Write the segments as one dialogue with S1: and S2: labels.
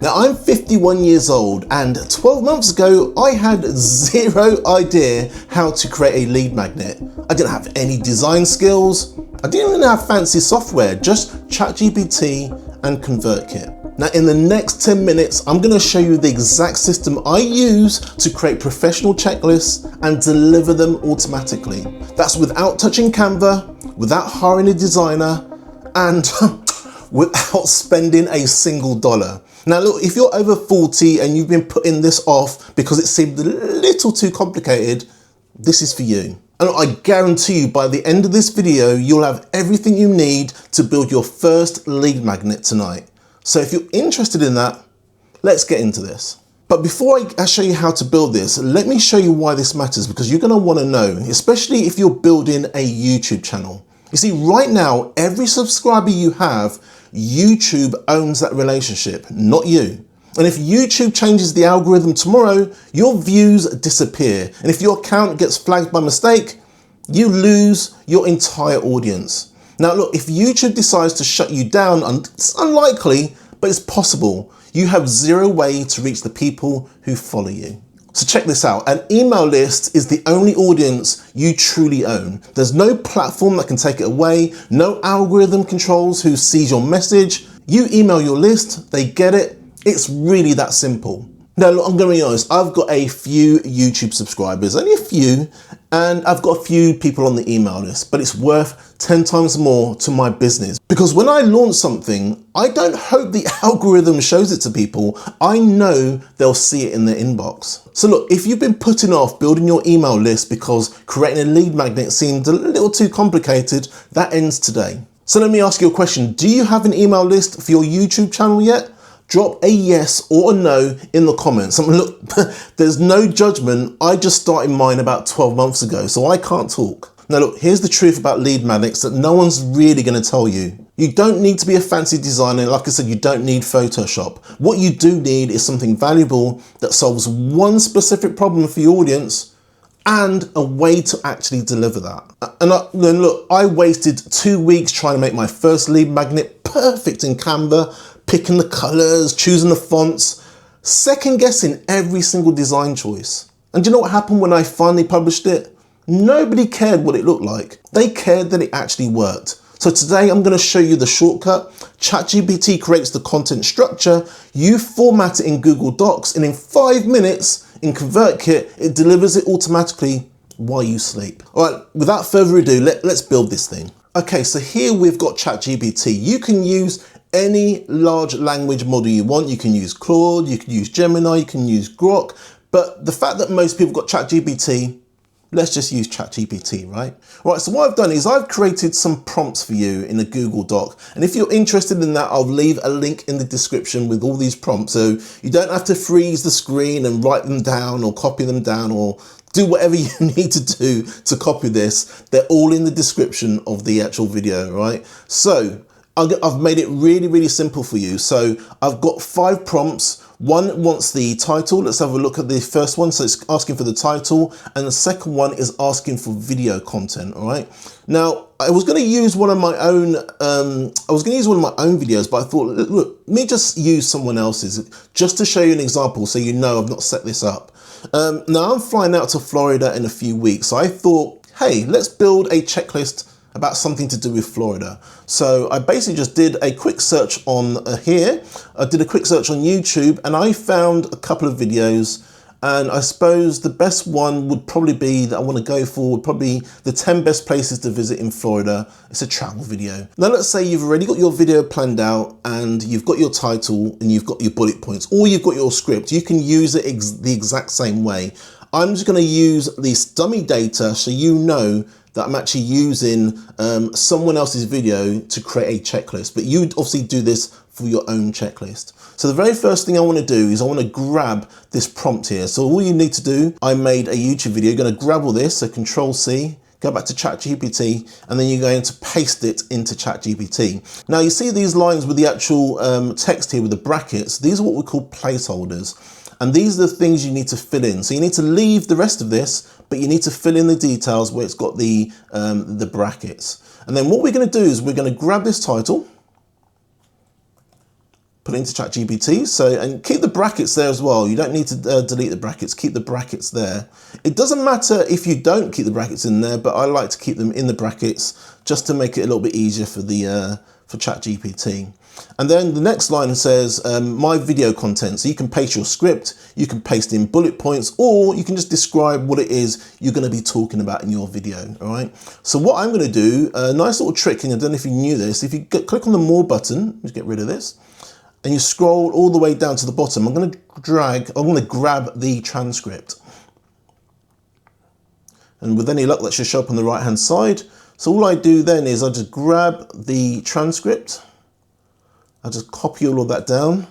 S1: Now I'm 51 years old and 12 months ago I had zero idea how to create a lead magnet. I didn't have any design skills. I didn't even have fancy software, just ChatGPT and ConvertKit. Now in the next 10 minutes, I'm going to show you the exact system I use to create professional checklists and deliver them automatically. That's without touching Canva, without hiring a designer, and without spending a single dollar. Now look, if you're over 40 and you've been putting this off because it seemed a little too complicated, this is for you. And I guarantee you by the end of this video, you'll have everything you need to build your first lead magnet tonight. So if you're interested in that, let's get into this. But before I show you how to build this, let me show you why this matters, because you're going to want to know, especially if you're building a YouTube channel. You see, right now, every subscriber you have, YouTube owns that relationship, not you. And if YouTube changes the algorithm tomorrow, your views disappear. And if your account gets flagged by mistake, you lose your entire audience. Now look, if YouTube decides to shut you down, and it's unlikely, but it's possible, you have zero way to reach the people who follow you. So check this out, an email list is the only audience you truly own. There's no platform that can take it away, no algorithm controls who sees your message. You email your list, they get it. It's really that simple. Now look, I'm gonna be honest, I've got a few YouTube subscribers, only a few, and I've got a few people on the email list, but it's worth 10 times more to my business. Because when I launch something, I don't hope the algorithm shows it to people. I know they'll see it in their inbox. So look, if you've been putting off building your email list because creating a lead magnet seemed a little too complicated, that ends today. So let me ask you a question. Do you have an email list for your YouTube channel yet? Drop a yes or a no in the comments. I mean, look, there's no judgment. I just started mine about 12 months ago, so I can't talk. Now look, here's the truth about lead magnets that no one's really gonna tell you. You don't need to be a fancy designer. Like I said, you don't need Photoshop. What you do need is something valuable that solves one specific problem for your audience and a way to actually deliver that. And then look, I wasted 2 weeks trying to make my first lead magnet perfect in Canva, picking the colors, choosing the fonts, second guessing every single design choice. And do you know what happened when I finally published it? Nobody cared what it looked like. They cared that it actually worked. So today I'm going to show you the shortcut. ChatGPT creates the content structure, you format it in Google Docs, and in 5 minutes in ConvertKit, it delivers it automatically while you sleep. All right, without further ado, let's build this thing. Okay, so here we've got ChatGPT. You can use any large language model you want. You can use Claude, you can use Gemini, you can use Grok, but the fact that most people got ChatGPT, let's just use ChatGPT, right? Right, so what I've done is I've created some prompts for you in a Google Doc. And if you're interested in that, I'll leave a link in the description with all these prompts. So you don't have to freeze the screen and write them down or copy them down or do whatever you need to do to copy this. They're all in the description of the actual video, right? So I've made it really, really simple for you. So I've got 5 prompts. One wants the title. Let's have a look at the first one. So it's asking for the title. And the second one is asking for video content, all right? Now, I was gonna use one of my own, videos, but I thought, look, let me just use someone else's just to show you an example so you know I've not set this up. Now I'm flying out to Florida in a few weeks. So I thought, hey, let's build a checklist about something to do with Florida. So I basically just did a quick search on here. I did a quick search on YouTube and I found a couple of videos, and I suppose the best one would probably be that I want to go for would probably the 10 best places to visit in Florida. It's a travel video. Now let's say you've already got your video planned out and you've got your title and you've got your bullet points, or you've got your script. You can use it the exact same way. I'm just going to use this dummy data so you know that I'm actually using someone else's video to create a checklist, but you obviously do this for your own checklist. So the very first thing I want to do is I want to grab this prompt here. So all you need to do, I made a YouTube video. You're going to grab all this, so Control C, go back to ChatGPT, and then you're going to paste it into ChatGPT. Now you see these lines with the actual text here with the brackets. These are what we call placeholders. And these are the things you need to fill in. So you need to leave the rest of this, but you need to fill in the details where it's got the brackets. And then what we're going to do is we're going to grab this title, put it into ChatGPT. So, and keep the brackets there as well. You don't need to delete the brackets, keep the brackets there. It doesn't matter if you don't keep the brackets in there, but I like to keep them in the brackets just to make it a little bit easier for the for ChatGPT. And then the next line says my video content. So you can paste your script, you can paste in bullet points, or you can just describe what it is you're going to be talking about in your video. All right. So what I'm going to do, a nice little trick, and I don't know if you knew this, if you click on the more button, just get rid of this, and you scroll all the way down to the bottom, I'm going to grab the transcript. And with any luck, that should show up on the right hand side. So all I do then is I just grab the transcript. I'll just copy all of that down,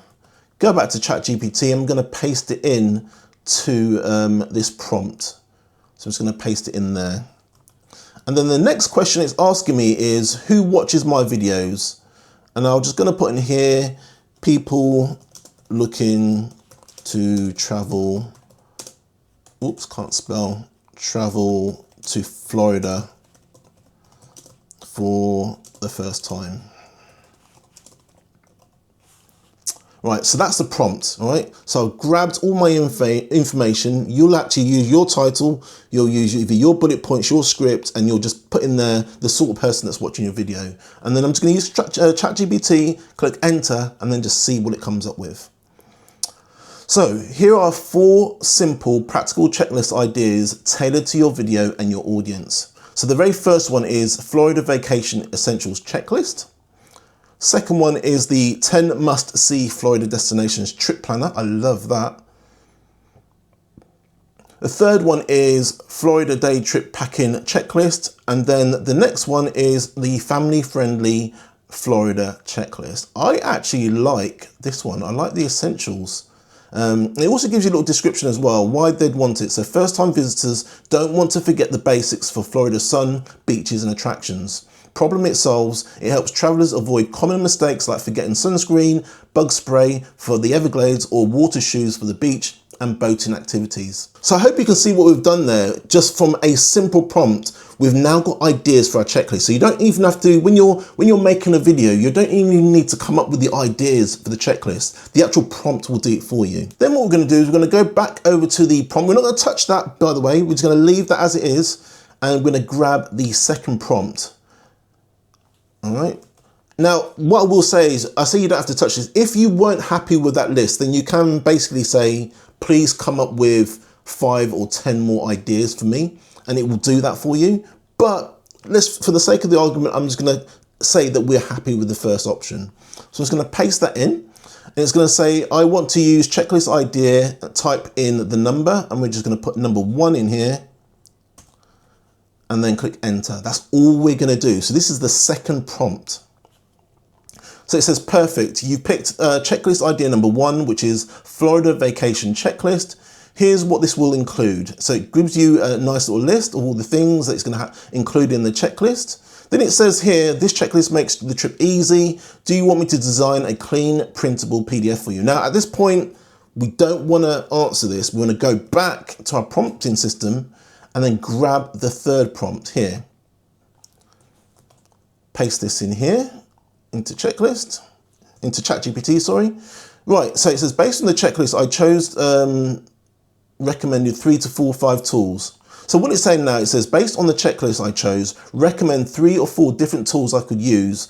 S1: go back to ChatGPT. I'm going to paste it in to this prompt. So I'm just going to paste it in there. And then the next question it's asking me is, who watches my videos? And I'm just going to put in here, people looking to travel, oops, can't spell, travel to Florida for the first time. Right, so that's the prompt, all right? So I've grabbed all my information. You'll actually use your title, you'll use either your bullet points, your script, and you'll just put in there the sort of person that's watching your video. And then I'm just gonna use ChatGPT, click enter, and then just see what it comes up with. So here are 4 simple practical checklist ideas tailored to your video and your audience. So the very first one is Florida Vacation Essentials Checklist. Second one is the 10 must-see Florida destinations trip planner. I love that. The third one is Florida day trip packing checklist. And then the next one is the family-friendly Florida checklist. I actually like this one. I like the essentials. It also gives you a little description as well, why they'd want it. So first-time visitors don't want to forget the basics for Florida sun, beaches and attractions. Problem it solves, it helps travelers avoid common mistakes like forgetting sunscreen, bug spray for the Everglades, or water shoes for the beach and boating activities. So I hope you can see what we've done there. Just from a simple prompt, we've now got ideas for our checklist. So you don't even have to, when you're making a video, you don't even need to come up with the ideas for the checklist. The actual prompt will do it for you. Then what we're going to do is we're going to go back over to the prompt. We're not going to touch that, by the way. We're just going to leave that as it is, and we're going to grab the second prompt. All right. Now, what I will say is, I say you don't have to touch this. If you weren't happy with that list, then you can basically say, please come up with 5 or 10 more ideas for me, and it will do that for you. But for the sake of the argument, I'm just going to say that we're happy with the first option. So I'm just going to paste that in, and it's going to say, I want to use checklist idea, type in the number, and we're just going to put number 1 in here, and then click enter. That's all we're going to do. So this is the second prompt. So it says, perfect. You picked checklist idea number 1, which is Florida vacation checklist. Here's what this will include. So it gives you a nice little list of all the things that it's going to include in the checklist. Then it says here, this checklist makes the trip easy. Do you want me to design a clean, printable PDF for you? Now, at this point, we don't want to answer this. We want to go back to our prompting system and then grab the third prompt here. Paste this in here into checklist, into ChatGPT, sorry. Right, so it says, based on the checklist, I chose recommended 3 to 4 or 5 tools. So what it's saying now, it says, based on the checklist I chose, recommend 3 or 4 different tools I could use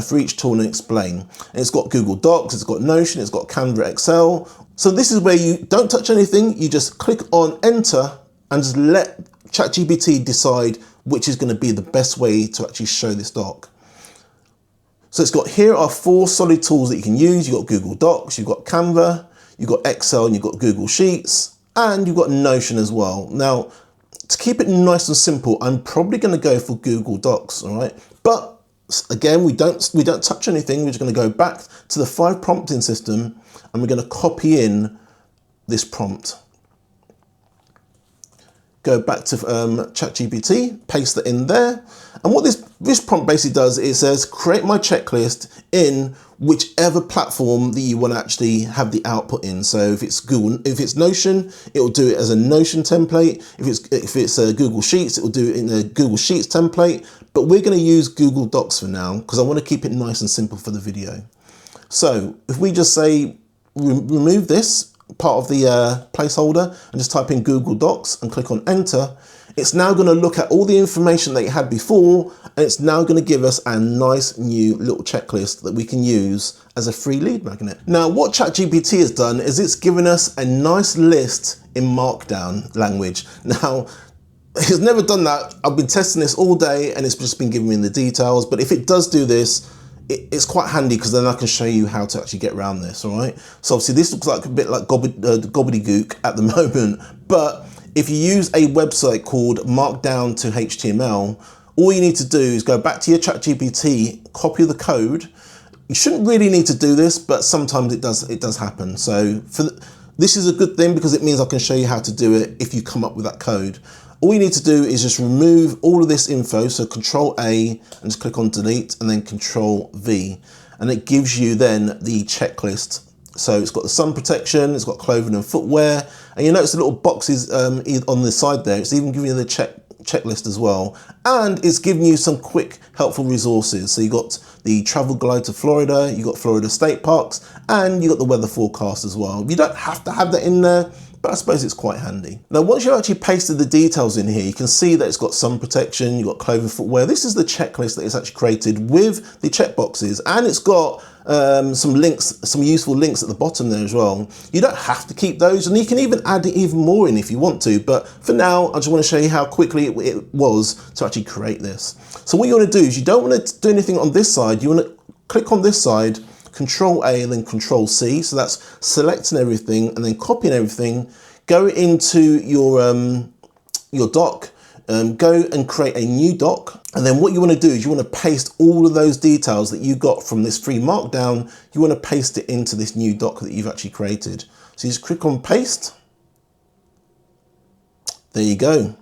S1: for each tool and explain. And it's got Google Docs, it's got Notion, it's got Canva, Excel. So this is where you don't touch anything, you just click on enter and just let ChatGPT decide which is going to be the best way to actually show this doc. So it's got, here are 4 solid tools that you can use. You've got Google Docs, you've got Canva, you've got Excel, and you've got Google Sheets, and you've got Notion as well. Now, to keep it nice and simple, I'm probably going to go for Google Docs, all right? But again, we don't touch anything. We're just going to go back to the 5 prompting system, and we're going to copy in this prompt. Go back to ChatGPT, paste that in there. And what this prompt basically does, it says, create my checklist in whichever platform that you want to actually have the output in. So if it's Notion, it will do it as a Notion template. If it's Google Sheets, it will do it in a Google Sheets template. But we're going to use Google Docs for now because I want to keep it nice and simple for the video. So if we just say, remove this part of the placeholder and just type in Google Docs and click on enter, it's now going to look at all the information that you had before, and it's now going to give us a nice new little checklist that we can use as a free lead magnet. Now, what ChatGPT has done is it's given us a nice list in Markdown language. Now, it's never done that. I've been testing this all day and it's just been giving me the details. But if it does do this, it's quite handy because then I can show you how to actually get around this, all right? So obviously this looks like a bit like gobbledygook at the moment, but if you use a website called Markdown to HTML, all you need to do is go back to your ChatGPT, copy the code. You shouldn't really need to do this, but sometimes it does happen. So this is a good thing because it means I can show you how to do it if you come up with that code. All you need to do is just remove all of this info. So Control A and just click on delete and then Control V. And it gives you then the checklist. So it's got the sun protection, it's got clothing and footwear. And you notice the little boxes on the side there. It's even giving you the checklist as well. And it's giving you some quick, helpful resources. So you got the travel guide to Florida, you got Florida state parks, and you got the weather forecast as well. You don't have to have that in there, but I suppose it's quite handy. Now, once you've actually pasted the details in here, you can see that it's got sun protection, you've got clothing, footwear. This is the checklist that it's actually created with the checkboxes, and it's got some links, some useful links at the bottom there as well. You don't have to keep those, and you can even add even more in if you want to, but for now, I just want to show you how quickly it was to actually create this. So what you want to do is you don't want to do anything on this side, you want to click on this side, Control A and then Control C. So that's selecting everything and then copying everything. Go into your doc, go and create a new doc. And then what you want to do is you want to paste all of those details that you got from this free Markdown. You want to paste it into this new doc that you've actually created. So you just click on paste. There you go.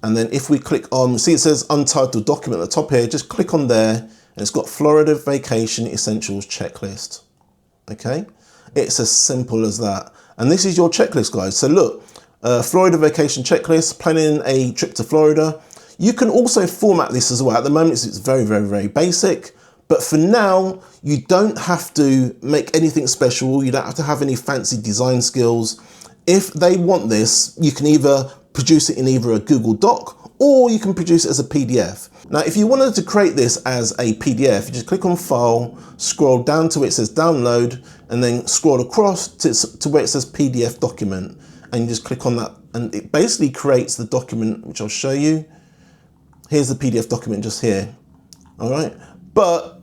S1: And then if we click on, see it says untitled document at the top here, just click on there. And it's got Florida Vacation Essentials Checklist. Okay, it's as simple as that. And this is your checklist, guys. So look, Florida Vacation Checklist, planning a trip to Florida. You can also format this as well. At the moment, it's very, very, very basic. But for now, you don't have to make anything special. You don't have to have any fancy design skills. If they want this, you can either produce it in either a Google Doc or you can produce it as a PDF. Now, if you wanted to create this as a PDF, you just click on File, scroll down to where it says Download, and then scroll across to where it says PDF Document, and you just click on that, and it basically creates the document, which I'll show you. Here's the PDF document just here, all right? But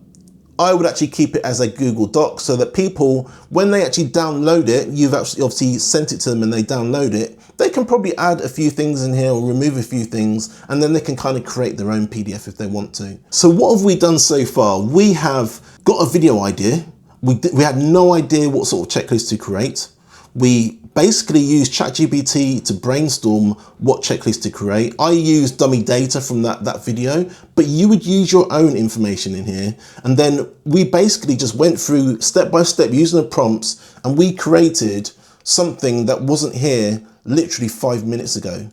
S1: I would actually keep it as a Google Doc so that people, when they actually download it, you've actually obviously sent it to them and they download it, they can probably add a few things in here or remove a few things, and then they can kind of create their own PDF if they want to. So what have we done so far? We have got a video idea. We had no idea what sort of checklist to create. We basically used ChatGPT to brainstorm what checklist to create. I used dummy data from that video, but you would use your own information in here. And then we basically just went through step by step using the prompts, and we created something that wasn't here literally 5 minutes ago.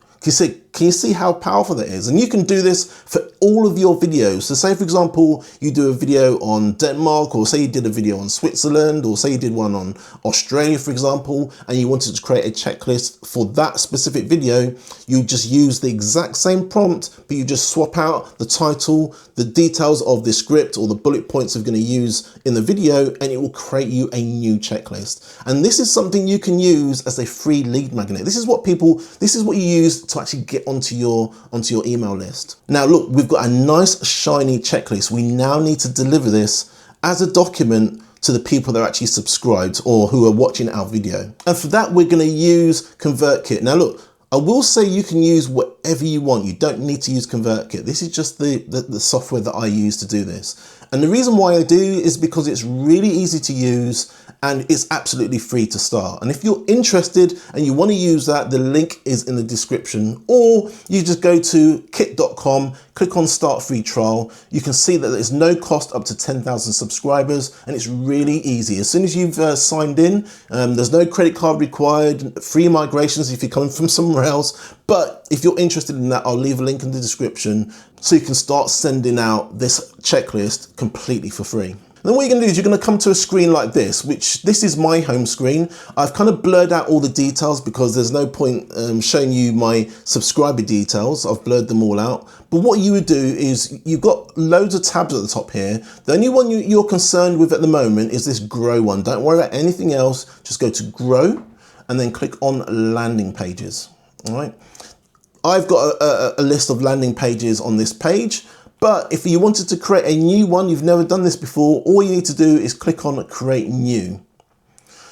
S1: Can you see how powerful that is? And you can do this for all of your videos. So say, for example, you do a video on Denmark, or say you did a video on Switzerland, or say you did one on Australia, for example, and you wanted to create a checklist for that specific video. You just use the exact same prompt, but you just swap out the title, the details of the script, or the bullet points you're going to use in the video, and it will create you a new checklist. And this is something you can use as a free lead magnet. This is what you use to actually get onto your email list. Now look, we've got a nice shiny checklist. We now need to deliver this as a document to the people that are actually subscribed or who are watching our video. And for that, we're going to use ConvertKit. Now look, I will say you can use whatever you want. You don't need to use ConvertKit. This is just the software that I use to do this. And the reason why I do is because it's really easy to use and it's absolutely free to start. And if you're interested and you want to use that, the link is in the description, or you just go to kit.com, click on start free trial. You can see that there's no cost up to 10,000 subscribers, and it's really easy. As soon as you've signed in, there's no credit card required, free migrations if you're coming from somewhere else. But if you're interested in that, I'll leave a link in the description so you can start sending out this checklist completely for free. Then what you're going to do is you're going to come to a screen like this, which this is my home screen. I've kind of blurred out all the details because there's no point showing you my subscriber details. I've blurred them all out. But what you would do is you've got loads of tabs at the top here. The only one you're concerned with at the moment is this grow one. Don't worry about anything else. Just go to grow and then click on landing pages. All right. I've got a list of landing pages on this page. But if you wanted to create a new one, you've never done this before, all you need to do is click on create new.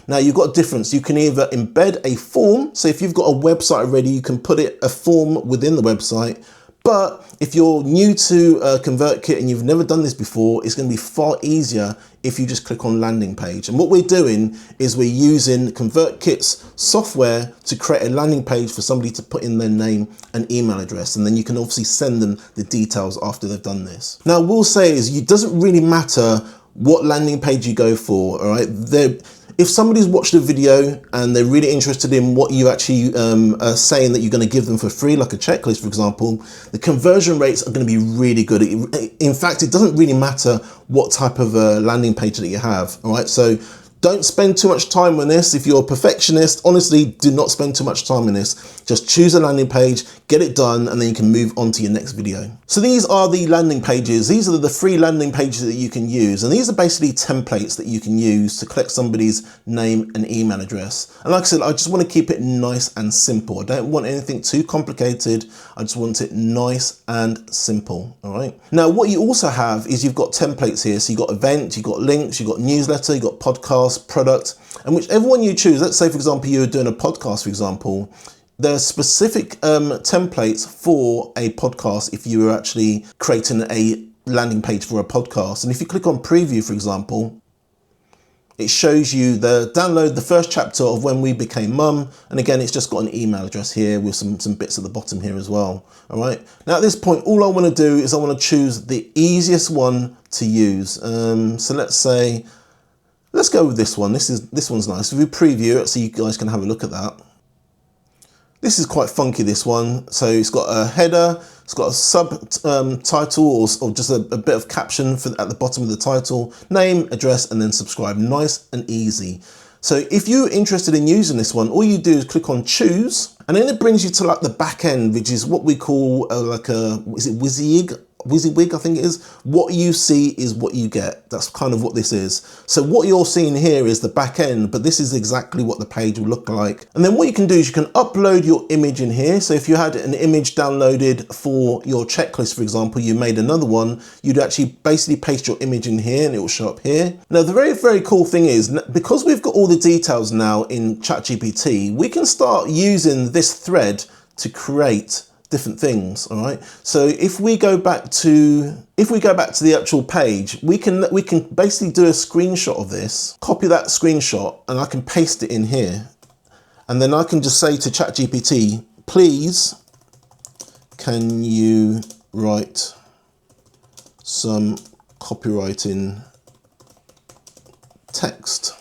S1: Now you've got a difference. You can either embed a form. So if you've got a website already, you can put a form within the website. But if you're new to ConvertKit and you've never done this before, it's going to be far easier if you just click on landing page. And what we're doing is we're using ConvertKit's software to create a landing page for somebody to put in their name and email address. And then you can obviously send them the details after they've done this. Now, what we'll say is it doesn't really matter what landing page you go for, all right? If somebody's watched a video and they're really interested in what you actually are saying that you're going to give them for free, like a checklist, for example, the conversion rates are going to be really good. In fact, it doesn't really matter what type of landing page that you have. All right, so don't spend too much time on this. If you're a perfectionist, honestly, do not spend too much time on this. Just choose a landing page, get it done, and then you can move on to your next video. So these are the landing pages. These are the free landing pages that you can use. And these are basically templates that you can use to collect somebody's name and email address. And like I said, I just want to keep it nice and simple. I don't want anything too complicated. I just want it nice and simple, all right? Now, what you also have is you've got templates here. So you've got event, you've got links, you've got newsletter, you've got podcast, product, and whichever one you choose. Let's say, for example, you're doing a podcast, for example, there's specific templates for a podcast if you were actually creating a landing page for a podcast. And if you click on preview, for example, it shows you download the first chapter of When We Became Mum. And again, it's just got an email address here with some bits at the bottom here as well. All right. Now at this point, all I want to do is I want to choose the easiest one to use. So let's go with this one. This one's nice. If we preview it so you guys can have a look at that. This is quite funky, this one. So it's got a header, it's got a subtitle or just a bit of caption at the bottom of the title, name, address, and then subscribe. Nice and easy. So if you're interested in using this one, all you do is click on choose, and then it brings you to like the back end, which is what we call is it WYSIWYG, I think it is. What you see is what you get. That's kind of what this is. So what you're seeing here is the back end, but this is exactly what the page will look like. And then what you can do is you can upload your image in here. So if you had an image downloaded for your checklist, for example, you made another one, you'd actually basically paste your image in here and it will show up here. Now, the very, very cool thing is, because we've got all the details now in ChatGPT, we can start using this thread to create different things. All right, so if we go back to the actual page, we can basically do a screenshot of this, copy that screenshot, and I can paste it in here, and then I can just say to ChatGPT, please can you write some copywriting text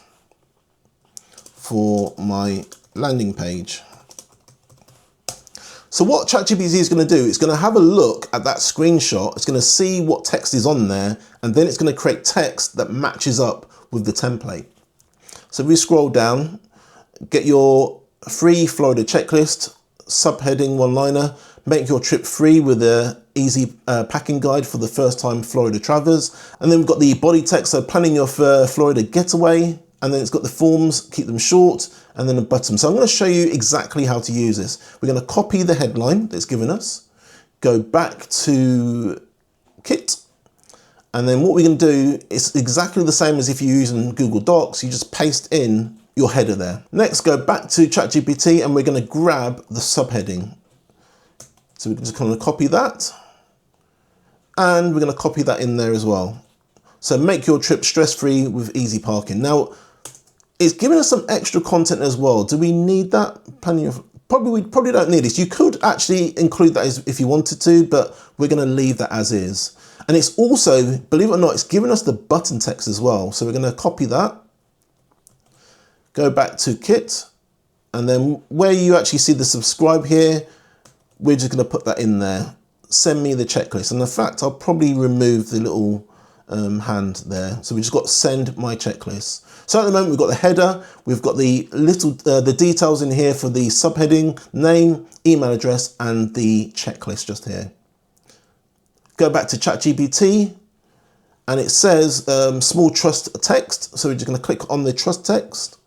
S1: for my landing page. So what ChatGPT is going to do, it's going to have a look at that screenshot, it's going to see what text is on there, and then it's going to create text that matches up with the template. So we scroll down, get your free Florida checklist, subheading one-liner, make your trip free with an easy packing guide for the first-time Florida travelers. And then we've got the body text, so planning your Florida getaway. And then it's got the forms, keep them short, and then a button. So I'm going to show you exactly how to use this. We're going to copy the headline that's given us, go back to Kit, and then what we're going to do is exactly the same as if you're using Google Docs. You just paste in your header there. Next, go back to ChatGPT, and we're going to grab the subheading. So we're just going to copy that, and we're going to copy that in there as well. So make your trip stress-free with easy parking. Now, it's giving us some extra content as well. Do we need that? We probably don't need this. You could actually include that if you wanted to, but we're going to leave that as is. And it's also, believe it or not, it's giving us the button text as well. So we're going to copy that, go back to Kit, and then where you actually see the subscribe here, we're just going to put that in there. Send me the checklist. And in fact, I'll probably remove the little hand there. So we just got send my checklist. So at the moment we've got the header, we've got the the details in here for the subheading, name, email address, and the checklist just here. Go back to ChatGPT and it says small trust text. So we're just going to click on the trust text,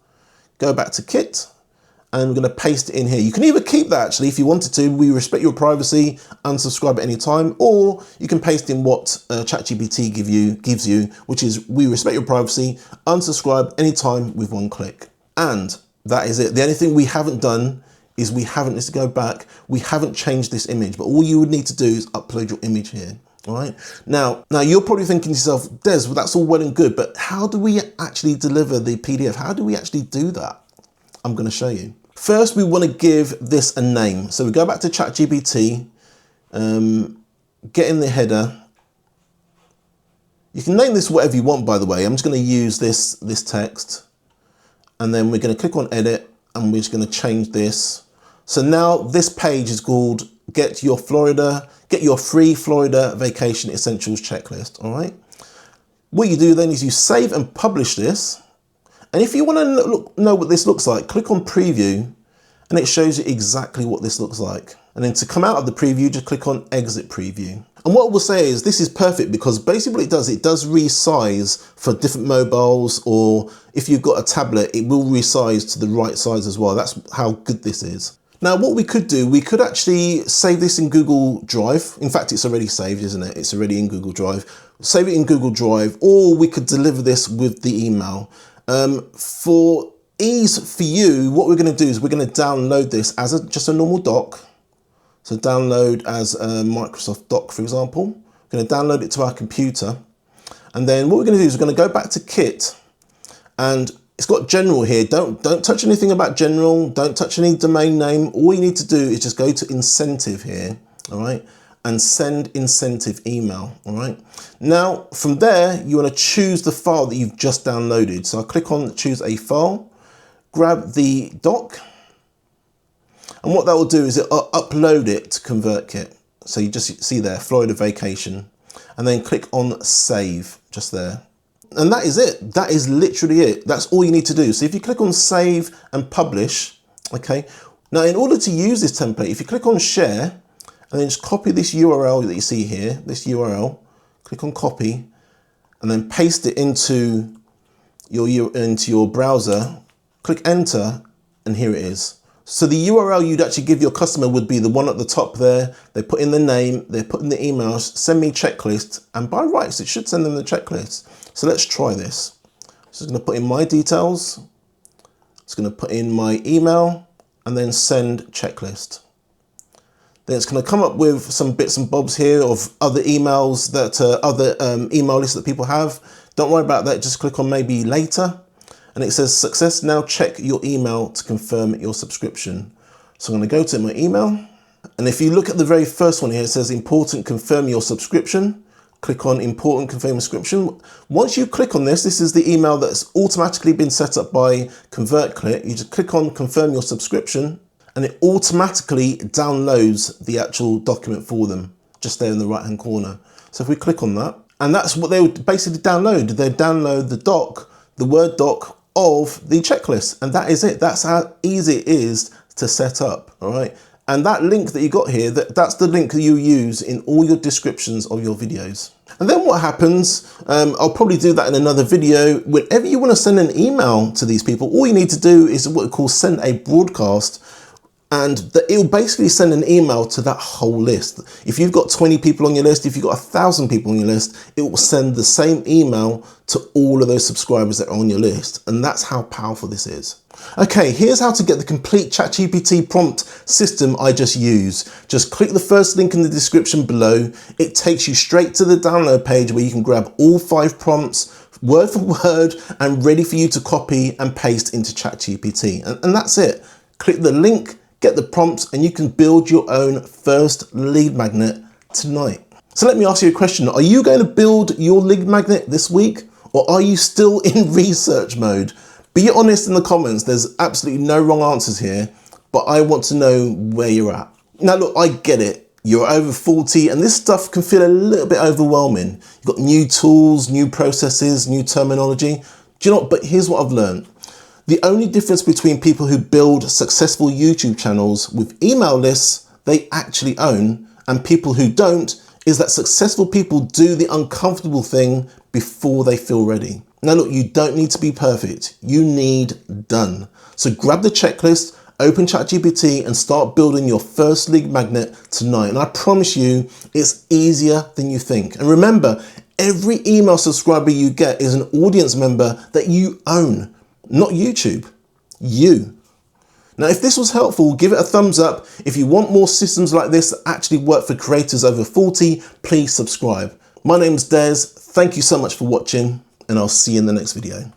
S1: go back to Kit, and we're going to paste it in here. You can either keep that actually if you wanted to. We respect your privacy, unsubscribe at any time, or you can paste in what ChatGPT gives you, which is we respect your privacy, unsubscribe anytime with one click. And that is it. The only thing we haven't done is let's go back, we haven't changed this image, but all you would need to do is upload your image here. All right. Now you're probably thinking to yourself, Des, well, that's all well and good, but how do we actually deliver the PDF? How do we actually do that? I'm going to show you. First, we want to give this a name. So we go back to ChatGPT, get in the header. You can name this whatever you want, by the way. I'm just going to use this text, and then we're going to click on edit, and we're just going to change this. So now this page is called Get Your Free Florida Vacation Essentials Checklist. All right. What you do then is you save and publish this. And if you want to know what this looks like, click on preview and it shows you exactly what this looks like. And then to come out of the preview, just click on exit preview. And what we'll say is this is perfect because basically what it does resize for different mobiles, or if you've got a tablet, it will resize to the right size as well. That's how good this is. Now, what we could do, we could actually save this in Google Drive. In fact, it's already saved, isn't it? It's already in Google Drive. Save it in Google Drive, or we could deliver this with the email. For ease for you, what we're going to do is we're going to download this as just a normal doc. So download as a Microsoft Doc, for example. We're going to download it to our computer. And then what we're going to do is we're going to go back to Kit, and it's got general here. Don't touch anything about general. Don't touch any domain name. All you need to do is just go to incentive here, all right, and send incentive email, all right. Now, from there, you want to choose the file that you've just downloaded. So I click on choose a file, grab the doc, and what that will do is it'll upload it to ConvertKit. So you just see there, Florida Vacation, and then click on save just there. And that is it. That is literally it. That's all you need to do. So if you click on save and publish, okay. Now, in order to use this template, if you click on share and then just copy this URL that you see here, this URL, click on copy and then paste it into your browser, click enter, and here it is. So the URL you'd actually give your customer would be the one at the top there. They put in the name, they put in the email, send me checklist, and by rights, it should send them the checklist. So let's try this. So I'm going to put in my details. It's going to put in my email and then send checklist. Then it's going to come up with some bits and bobs here of other emails that other email lists that people have. Don't worry about that. Just click on maybe later. And it says success. Now check your email to confirm your subscription. So I'm going to go to my email. And if you look at the very first one here, it says important, confirm your subscription. Click on important, confirm subscription. Once you click on this, this is the email that's automatically been set up by ConvertKit. You just click on confirm your subscription and it automatically downloads the actual document for them just there in the right hand corner. So if we click on that, and that's what they would basically download. They download the doc, the Word doc of the checklist, and that is it. That's how easy it is to set up, all right? And that link that you got here, that's the link that you use in all your descriptions of your videos. And then what happens, I'll probably do that in another video, whenever you want to send an email to these people, all you need to do is what we call send a broadcast, and it'll basically send an email to that whole list. If you've got 20 people on your list, if you've got 1,000 people on your list, it will send the same email to all of those subscribers that are on your list. And that's how powerful this is. Okay, here's how to get the complete ChatGPT prompt system I just used. Just click the first link in the description below. It takes you straight to the download page where you can grab all 5 prompts, word for word, and ready for you to copy and paste into ChatGPT. And that's it. Click the link, get the prompts, and you can build your own first lead magnet tonight. So let me ask you a question. Are you going to build your lead magnet this week, or are you still in research mode? Be honest in the comments. There's absolutely no wrong answers here, but I want to know where you're at. Now look, I get it. You're over 40 and this stuff can feel a little bit overwhelming. You've got new tools, new processes, new terminology. Do you know what? But here's what I've learned. The only difference between people who build successful YouTube channels with email lists they actually own and people who don't is that successful people do the uncomfortable thing before they feel ready. Now look, you don't need to be perfect. You need done. So grab the checklist, open ChatGPT and start building your first lead magnet tonight. And I promise you, it's easier than you think. And remember, every email subscriber you get is an audience member that you own, not YouTube, you. Now, if this was helpful, give it a thumbs up. If you want more systems like this that actually work for creators over 40, please subscribe. My name's Des. Thank you so much for watching, and I'll see you in the next video.